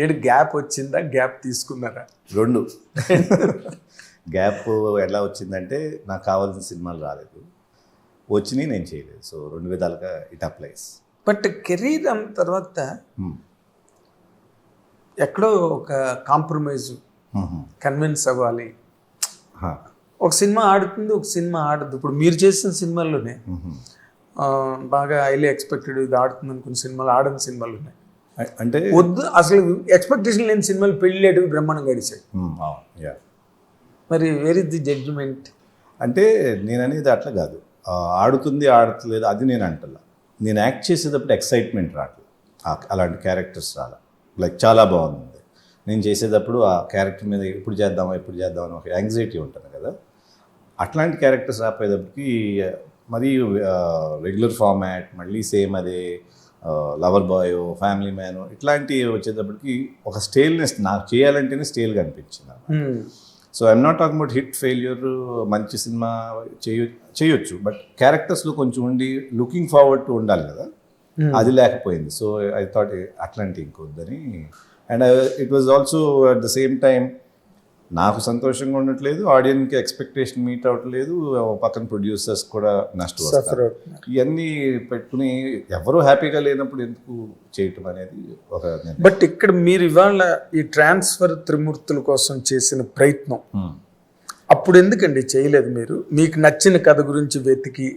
ఏంటి గ్యాప్ వచ్చిందా, గ్యాప్ తీసుకున్నారా? రెండు. గ్యాప్ ఎలా వచ్చిందంటే నాకు కావాల్సిన సినిమాలు రాలేదు, వచ్చినాయి నేను చేయలేదు. సో రెండు విధాలుగా ఇట్ అప్లైస్. బట్ కెరీర్ అన్న తర్వాత ఎక్కడో ఒక కాంప్రమైజ్ కన్విన్స్ అవ్వాలి. ఒక సినిమా ఆడుతుంది, ఒక సినిమా ఆడదు. ఇప్పుడు మీరు చేసిన సినిమాల్లోనే బాగా హైలీ ఎక్స్పెక్టెడ్ ఇది ఆడుతుంది అనుకున్న సినిమాలు ఆడని సినిమాలు ఉన్నాయి. అంటే వద్దు అసలు ఎక్స్పెక్టేషన్ లేని సినిమాలు పెళ్ళేటివి బ్రహ్మాండంగా గడిచాయి. మరి వేర్ ఇస్ ది జడ్జిమెంట్? అంటే నేను అనేది అట్లా కాదు, ఆడుతుంది ఆడట్లేదు అది నేను అంటలా. నేను యాక్ట్ చేసేటప్పుడు ఎక్సైట్మెంట్ రావట్లేదు, అలాంటి క్యారెక్టర్స్ రాల. లైక్ చాలా బాగుంది నేను చేసేటప్పుడు ఆ క్యారెక్టర్ మీద ఎప్పుడు చేద్దామని ఒక యాంగ్జైటీ ఉంటుంది కదా. అట్లాంటి క్యారెక్టర్స్ రాపోయేటప్పటికి మరీ రెగ్యులర్ ఫార్మాట్ మళ్ళీ సేమ్ అదే లవర్ బాయ్ ఫ్యామిలీ మ్యాన్ ఇట్లాంటివి వచ్చేటప్పటికి ఒక స్టైల్నెస్ నాకు చేయాలంటేనే స్టైల్గా అనిపించింది. So I'm not talking about hit failure, మంచి సినిమా చేయొచ్చు, బట్ క్యారెక్టర్స్లో కొంచెం ఉండి లుకింగ్ ఫార్వర్డ్ టు ఉండాలి కదా, అది లేకపోయింది. సో ఐ థాట్ అట్లాంటి ఇంకొద్దని. And it was also at the same time నాకు సంతోషంగా ఉండట్లేదు, ఆడియన్స్కి ఎక్స్పెక్టేషన్ మీట్ అవ్వట్లేదు, పక్కన ప్రొడ్యూసర్స్ కూడా నష్టం వస్తారు. ఇవన్నీ పెట్టుకుని ఎవరు హ్యాపీగా లేనప్పుడు ఎందుకు చేయటం అనేది ఒక. బట్ ఇక్కడ మీరు ఇవాళ ఈ ట్రాన్స్ఫర్ త్రిమూర్తుల కోసం చేసిన ప్రయత్నం అప్పుడు ఎందుకండి చేయలేదు? మీరు మీకు నచ్చిన కథ గురించి వెతికి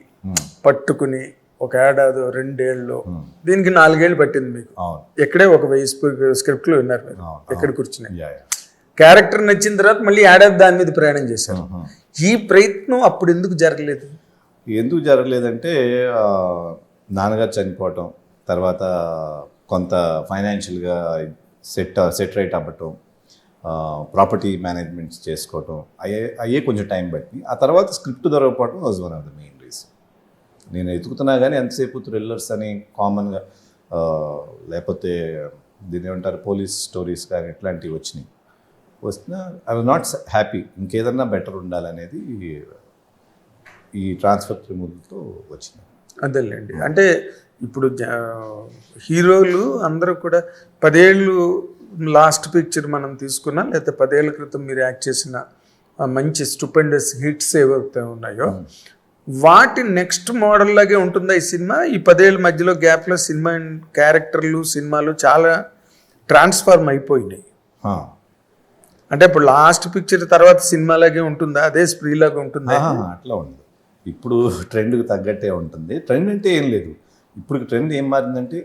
పట్టుకుని ఒక ఏడాది 2 ఏళ్ళు, దీనికి 4 ఏళ్ళు పట్టింది మీకు. ఎక్కడే ఒక 1000 స్క్రిప్ట్లు విన్నారు మీరు, ఎక్కడ కూర్చున్నాయి. క్యారెక్టర్ నచ్చిన తర్వాత మళ్ళీ ఏడాది దాని మీద ప్రయాణం చేశారు. ఈ ప్రయత్నం అప్పుడు ఎందుకు జరగలేదు? ఎందుకు జరగలేదంటే నాన్నగారు చనిపోవటం, తర్వాత కొంత ఫైనాన్షియల్గా సెట్ రైట్ అవ్వటం, ప్రాపర్టీ మేనేజ్మెంట్ చేసుకోవటం అయ్యే కొంచెం టైం పట్టి, ఆ తర్వాత స్క్రిప్ట్ దొరకపోవటం was one of the main reason. నేను ఎతుకుతున్నా కానీ ఎంతసేపు థ్రిల్లర్స్ అని కామన్గా, లేకపోతే దీని ఏమంటారు పోలీస్ స్టోరీస్ కానీ ఇట్లాంటివి వచ్చినాయి. వస్తున్నా ఐ వాజ్ నాట్ హ్యాపీ, ఇంకేదన్నా బెటర్ ఉండాలనేది ఈ ట్రాన్స్ఫర్ త్రిమూర్తులతో వచ్చింది. అదేలేండి. అంటే ఇప్పుడు హీరోలు అందరూ కూడా 10 ఏళ్ళు లాస్ట్ పిక్చర్ మనం తీసుకున్నా, లేకపోతే 10 ఏళ్ళ క్రితం మీరు యాక్ట్ చేసిన మంచి స్టూపెండస్ హిట్స్ ఏవైతే ఉన్నాయో వాటి నెక్స్ట్ మోడల్ లాగే ఉంటుందా ఈ సినిమా? ఈ 10 ఏళ్ళ మధ్యలో గ్యాప్లో సినిమా క్యారెక్టర్లు సినిమాలు చాలా ట్రాన్స్ఫార్మ్ అయిపోయినాయి. అంటే ఇప్పుడు లాస్ట్ పిక్చర్ తర్వాత సినిమాలాగే ఉంటుందా, అదే స్ప్రీలాగా ఉంటుందా? అట్లా ఉంది. ఇప్పుడు ట్రెండ్కి తగ్గట్టే ఉంటుంది. ట్రెండ్ అంటే ఏం లేదు, ఇప్పుడు ట్రెండ్ ఏం మారిందంటే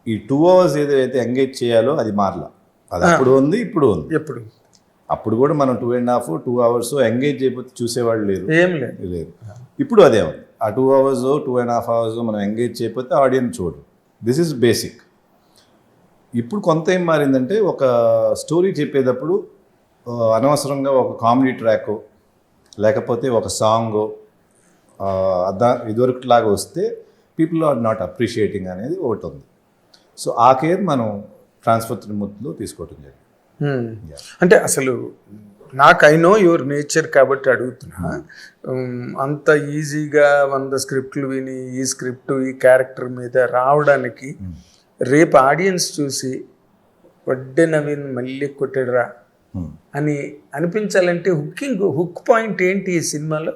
ఈ 2 hours ఏదైతే ఎంగేజ్ చేయాలో అది మారలా. అది అప్పుడు ఉంది, ఇప్పుడు ఉంది. ఎప్పుడు అప్పుడు కూడా మనం 2.5 hours ఎంగేజ్ చేయకపోతే చూసేవాళ్ళు లేరు, ఏం లేదు. ఇప్పుడు అదే ఉంది. ఆ 2 hours 2.5 hours మనం ఎంగేజ్ చేయకపోతే ఆడియన్స్ చూడరు. This is basic. ఇప్పుడు కొంత ఏం మారిందంటే ఒక స్టోరీ చెప్పేటప్పుడు అనవసరంగా ఒక కామెడీ ట్రాక్ లేకపోతే ఒక సాంగ్ ఇదివరకులాగా వస్తే పీపుల్ ఆర్ నాట్ అప్రిషియేటింగ్ అనేది ఒకటి ఉంది. సో ఆ కేర్ మనం ట్రాన్స్ఫర్ త్రిమూర్తిలో తీసుకోవటం జరిగింది. అంటే అసలు నాకు ఐ నో యువర్ నేచర్ కాబట్టి అడుగుతున్నా. అంత ఈజీగా 100 స్క్రిప్ట్లు విని ఈ స్క్రిప్ట్ ఈ క్యారెక్టర్ మీద రావడానికి రేపు ఆడియన్స్ చూసి వడ్డే నవీన్ మళ్ళీ కొట్టాడురా అని అనిపించాలంటే హుక్ పాయింట్ ఏంటి ఈ సినిమాలో?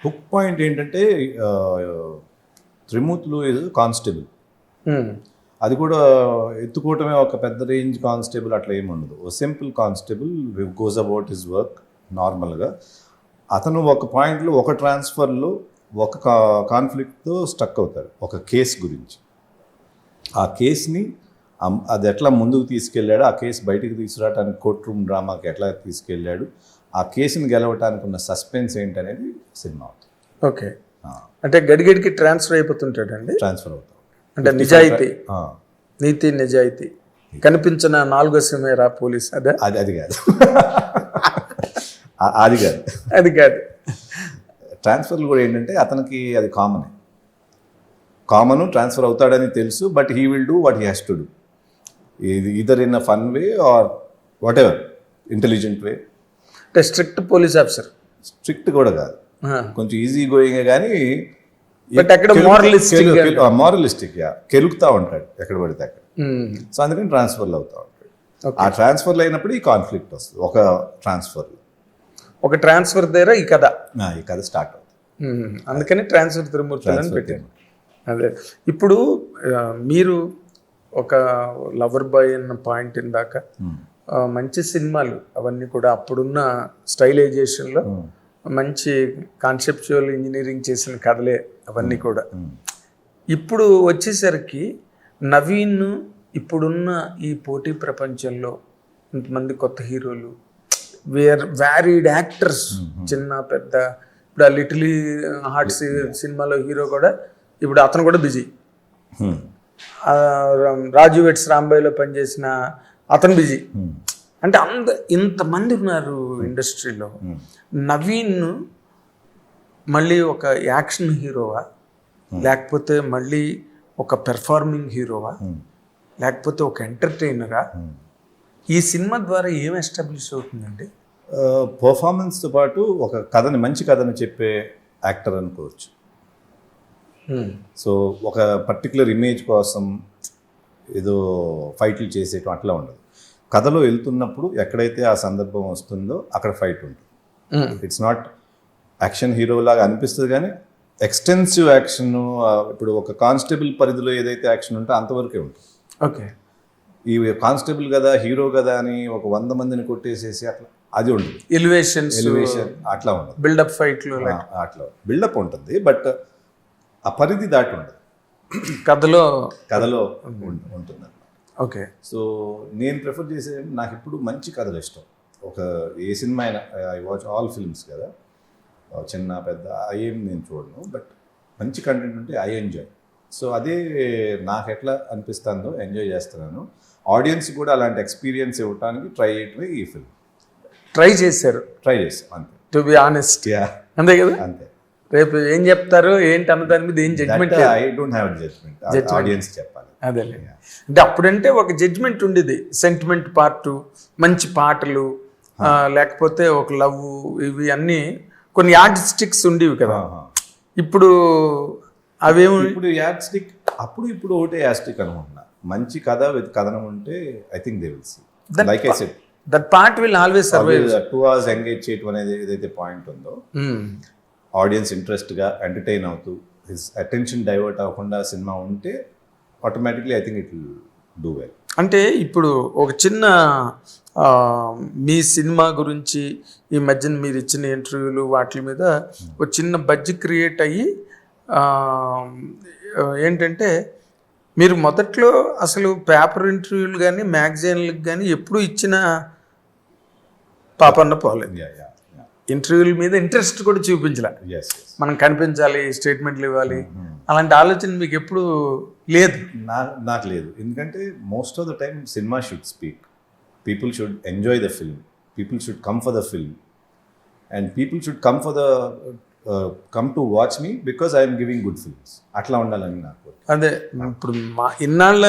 హుక్ పాయింట్ ఏంటంటే త్రిమూర్తులు ఇది కానిస్టేబుల్, అది కూడా ఎత్తుకోవటమే ఒక పెద్ద రేంజ్ కానిస్టేబుల్ అట్లా ఏమి ఉండదు. ఓ simple constable goes about his work నార్మల్గా. అతను ఒక పాయింట్లో ఒక ట్రాన్స్ఫర్లో ఒక కాన్ఫ్లిక్ట్తో స్టక్ అవుతాడు ఒక కేసు గురించి. ఆ కేసుని అది ఎట్లా ముందుకు తీసుకెళ్ళాడు, ఆ కేసు బయటికి తీసుకురావడానికి కోర్ట్ రూమ్ డ్రామాకి ఎట్లా తీసుకెళ్ళాడు, ఆ కేసుని గెలవటానికి ఉన్న సస్పెన్స్ ఏంటనేది సినిమా అవుతుంది. ఓకే, అంటే గడిగడికి ట్రాన్స్ఫర్ అయిపోతుంటాడండి. ట్రాన్స్ఫర్ అవుతాం అంటే నిజాయితీ, నీతి నిజాయితీ కనిపించిన 4వ సిమేరా పోలీస్ అదే అది కాదు అది కాదు అది కాదు. ట్రాన్స్ఫర్లు కూడా ఏంటంటే అతనికి అది కామన్ ట్రాన్స్ఫర్ అవుతాడని తెలుసు, but he will do what he has to do, either in a fun way or whatever intelligent way. అంటే స్ట్రిక్ట్ పోలీస్ ఆఫీసర్. స్ట్రిక్ట్ కూడా కాదు, కొంచెం ఈజీ గోయింగ్ కానీ బట్ అక్కడ మారలిస్టిక్ కెలుకుతా ఉంటాడు ఎక్కడ పడితే అక్కడ. సో అందుకని ట్రాన్స్ఫర్లు అవుతా ఉంటాడు. ఆ ట్రాన్స్ఫర్లు అయినప్పుడు ఈ కాన్ఫ్లిక్ట్ వస్తుంది ఒక ట్రాన్స్ఫర్లో. ఒక ట్రాన్స్ఫర్ దగ్గర ఈ కథ ఈ కథ స్టార్ట్ అవుతుంది. అందుకని ట్రాన్స్ఫర్ త్రిమూర్తులు అని పెట్టాను. అదే ఇప్పుడు మీరు ఒక లవర్ బాయ్ అన్న పాయింట్ ఇందాక మంచి సినిమాలు అవన్నీ కూడా అప్పుడున్న స్టైలైజేషన్లో మంచి కాన్సెప్చువల్ ఇంజనీరింగ్ చేసిన కథలే అవన్నీ కూడా. ఇప్పుడు వచ్చేసరికి నవీన్ ఇప్పుడున్న ఈ పోటీ ప్రపంచంలో ఇంతమంది కొత్త హీరోలు, వ్యారీడ్ యాక్టర్స్, చిన్న పెద్ద, ఇప్పుడు ఆ లిటిల్ హార్ట్స్ సినిమాలో హీరో కూడా ఇప్పుడు అతను కూడా బిజీ. రాజు వెట్స్ రాంబాయ్లో పనిచేసిన అతను బిజీ. అంటే ఇంతమంది ఉన్నారు ఇండస్ట్రీలో. నవీన్ మళ్ళీ ఒక యాక్షన్ హీరోవా, లేకపోతే మళ్ళీ ఒక పెర్ఫార్మింగ్ హీరోవా, లేకపోతే ఒక ఎంటర్టైనరా? ఈ సినిమా ద్వారా ఏం ఎస్టాబ్లిష్ అవుతుందండి? పర్ఫార్మెన్స్తో పాటు ఒక కథని, మంచి కథని చెప్పే యాక్టర్ అనుకోవచ్చు. సో ఒక పర్టికులర్ ఇమేజ్ కోసం ఏదో ఫైట్లు చేసేయటం అట్లా ఉండదు. కథలో వెళ్తున్నప్పుడు ఎక్కడైతే ఆ సందర్భం వస్తుందో అక్కడ ఫైట్ ఉంటుంది. ఇట్స్ నాట్ యాక్షన్ హీరో లాగా అనిపిస్తుంది, కానీ ఎక్స్టెన్సివ్ యాక్షన్, ఇప్పుడు ఒక కానిస్టేబుల్ పరిధిలో ఏదైతే యాక్షన్ ఉంటే అంతవరకే ఉంటుంది. ఓకే, ఈ కానిస్టేబుల్ కదా, హీరో కదా అని ఒక 100 మందిని కొట్టేసేసి అట్లా అది ఉండదు. ఎలివేషన్ అట్లా ఉండదు. బిల్డప్ ఫైట్లు అట్లా బిల్డప్ ఉంటుంది, బట్ ఆ పరిధి దాటి ఉండదు. కథలో ఉంటుంది. ఓకే, సో నేను ప్రిఫర్ చేసే, నాకు ఇప్పుడు మంచి కథలు ఇష్టం. ఒక ఏ సినిమా అయినా, ఐ వాచ్ ఆల్ ఫిల్మ్స్ కదా, చిన్న పెద్ద ఏం నేను చూడను, బట్ మంచి కంటెంట్ ఉంటే ఐ ఎంజాయ్. సో అదే నాకు ఎట్లా అనిపిస్తుందో ఎంజాయ్ చేస్తున్నాను. ఆడియన్స్ కూడా అలాంటి ఎక్స్పీరియన్స్ ఇవ్వడానికి ట్రై చేయటమే ఈ ఫిల్మ్. ట్రై చేశాం అంతే, టు బి ఆనెస్ట్. అంతే కదా, అంతే. రేపు ఏం చెప్తారు ఏంటి అన్న దాని మీద ఏం judgment? I don't have judgment, audience చెప్పాలి. అదే, అంటే అప్పుడంటే ఒక జడ్జ్మెంట్ ఉండేది, సెంటిమెంట్ పార్ట్, మంచి పాటలు, లేకపోతే ఒక లవ్, ఇవి అన్నీ కొన్ని యాడ్ స్టిక్స్ ఉండేవి కదా. ఇప్పుడు అవేమో, ఇప్పుడు యాడ్ స్టిక్, ఇప్పుడు ఒకటే యాడ్ స్టిక్ అనుకుంటున్నా. మంచి కథ విత్ కథనం ఉంటే I think they will see. Like I said, that part will always survive. 2 hours engage చేయటం అనేది ఏదైతే పాయింట్ ఉందో, ఆడియన్స్ ఇంట్రెస్ట్గా ఎంటర్టైన్ అవుతూ హిస్ అటెన్షన్ డైవర్ట్ అవ్వకుండా సినిమా ఉంటే automatically I think it will do well. అంటే ఇప్పుడు ఒక చిన్న మీ సినిమా గురించి ఈ మధ్యన మీరు ఇచ్చిన ఇంటర్వ్యూలు వాటి మీద ఒక చిన్న బడ్జ్ క్రియేట్ అయ్యి, ఏంటంటే మీరు మొదట్లో అసలు పేపర్ ఇంటర్వ్యూలు కానీ మ్యాగజైన్లకు కానీ ఎప్పుడు ఇచ్చిన పాపన్న పోలేదు. ఇంటర్వ్యూల మీద ఇంట్రెస్ట్ కూడా చూపించలే. మనం కనిపించాలి, స్టేట్మెంట్లు ఇవ్వాలి, అలాంటి ఆలోచన మీకు ఎప్పుడు లేదు? నాకు లేదు. ఎందుకంటే most of the time cinema should speak, people should enjoy the film, people should come for the film, and people should come to watch me because I'm giving good films. అట్లా ఉండాలని నాకు. అదే, ఇప్పుడు మా ఇన్నాళ్ళ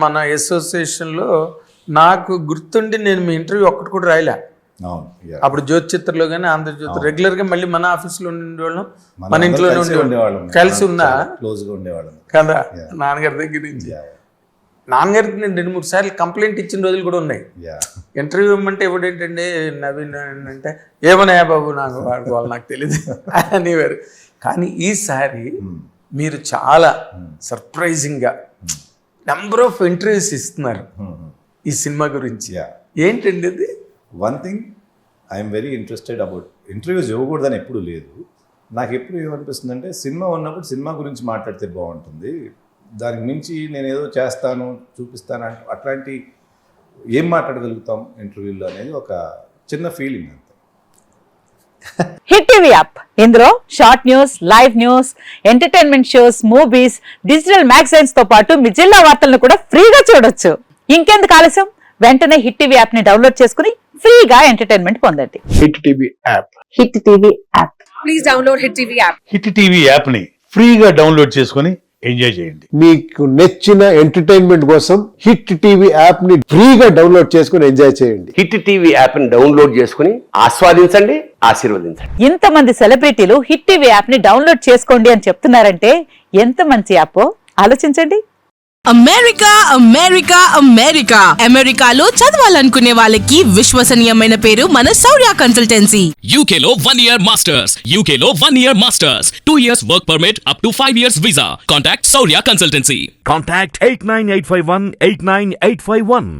మన అసోసియేషన్లో నాకు గుర్తుండి నేను మీ ఇంటర్వ్యూ ఒక్కటి కూడా రాయలే. అప్పుడు జ్యోతి చిత్రలో కానీ ఆంధ్రజ్యోతి రెగ్యులర్ గా మళ్ళీ మన ఆఫీస్లో ఉండేవాళ్ళం, మన ఇంట్లోనే ఉండేవాళ్ళం, కలిసి ఉన్నా క్లోజ్గా ఉండేవాళ్ళం కదా నాన్నగారి దగ్గర నుంచి. నాన్నగారికి నేను 2-3 సార్లు కంప్లైంట్ ఇచ్చిన రోజులు కూడా ఉన్నాయి. ఇంటర్వ్యూ ఇవ్వమంటే ఎవడేంటండి నవీన్ అంటే, ఏమన్నాయా బాబు నాకు వాళ్ళు నాకు తెలియదు అనేవారు. కానీ ఈసారి మీరు చాలా సర్ప్రైజింగ్గా నెంబర్ ఆఫ్ ఇంటర్వ్యూస్ ఇస్తున్నారు ఈ సినిమా గురించి. ఏంటండి అది? One thing I'm very interested about, interviews ఇవ్వకూడదని ఎప్పుడు లేదు. నాకు ఎప్పుడు ఏమనిపిస్తుంది అంటే, సినిమా ఉన్నప్పుడు సినిమా గురించి మాట్లాడితే బాగుంటుంది, దానికి మించి నేను ఏదో చేస్తాను చూపిస్తాను అంటే అట్లాంటి ఏం మాట్లాడగలుగుతాం ఇంటర్వ్యూలో అనేది ఒక చిన్న ఫీలింగ్ అంతే. హిట్ టీవీ యాప్, ఇందులో short news, live news, entertainment shows, movies, digital magazines తో పాటు మీ జిల్లా వార్తలను కూడా ఫ్రీగా చూడొచ్చు. ఇంకెందుకు ఆలస్యం, వెంటనే హిట్ టీవీ యాప్ ని డౌన్లోడ్ చేసుకుని ఫ్రీగా ఎంటర్టైన్మెంట్ పొందండి. Hit TV app, hit TV app, please download hit TV app. Hit TV app ని ఫ్రీగా డౌన్లోడ్ చేసుకుని ఎంజాయ్ చేయండి. మీకు నచ్చిన ఎంటర్టైన్మెంట్ కోసం హిట్ టీవీ యాప్ ని ఫ్రీగా డౌన్లోడ్ చేసుకుని ఎంజాయ్ చేయండి. హిట్ టీవీ యాప్ ని డౌన్లోడ్ చేసుకుని ఆస్వాదించండి, ఆశీర్వదించండి. ఇంతమంది సెలబ్రిటీలు హిట్ టీవీ యాప్ ని డౌన్లోడ్ చేసుకోండి అని చెప్తున్నారంటే ఎంత మంచి యాప్ ఆలోచించండి. అమెరికా అమెరికా అమెరికా అమెరికాలో చదవాలనుకునే వాళ్ళకి విశ్వసనీయమైన పేరు మన శౌర్య కన్సల్టెన్సీ. UK లో 1 year masters. UK లో 1 year masters. 2 years work permit up to 5 years visa. Contact Saurya Consultancy. Contact 89851 89851.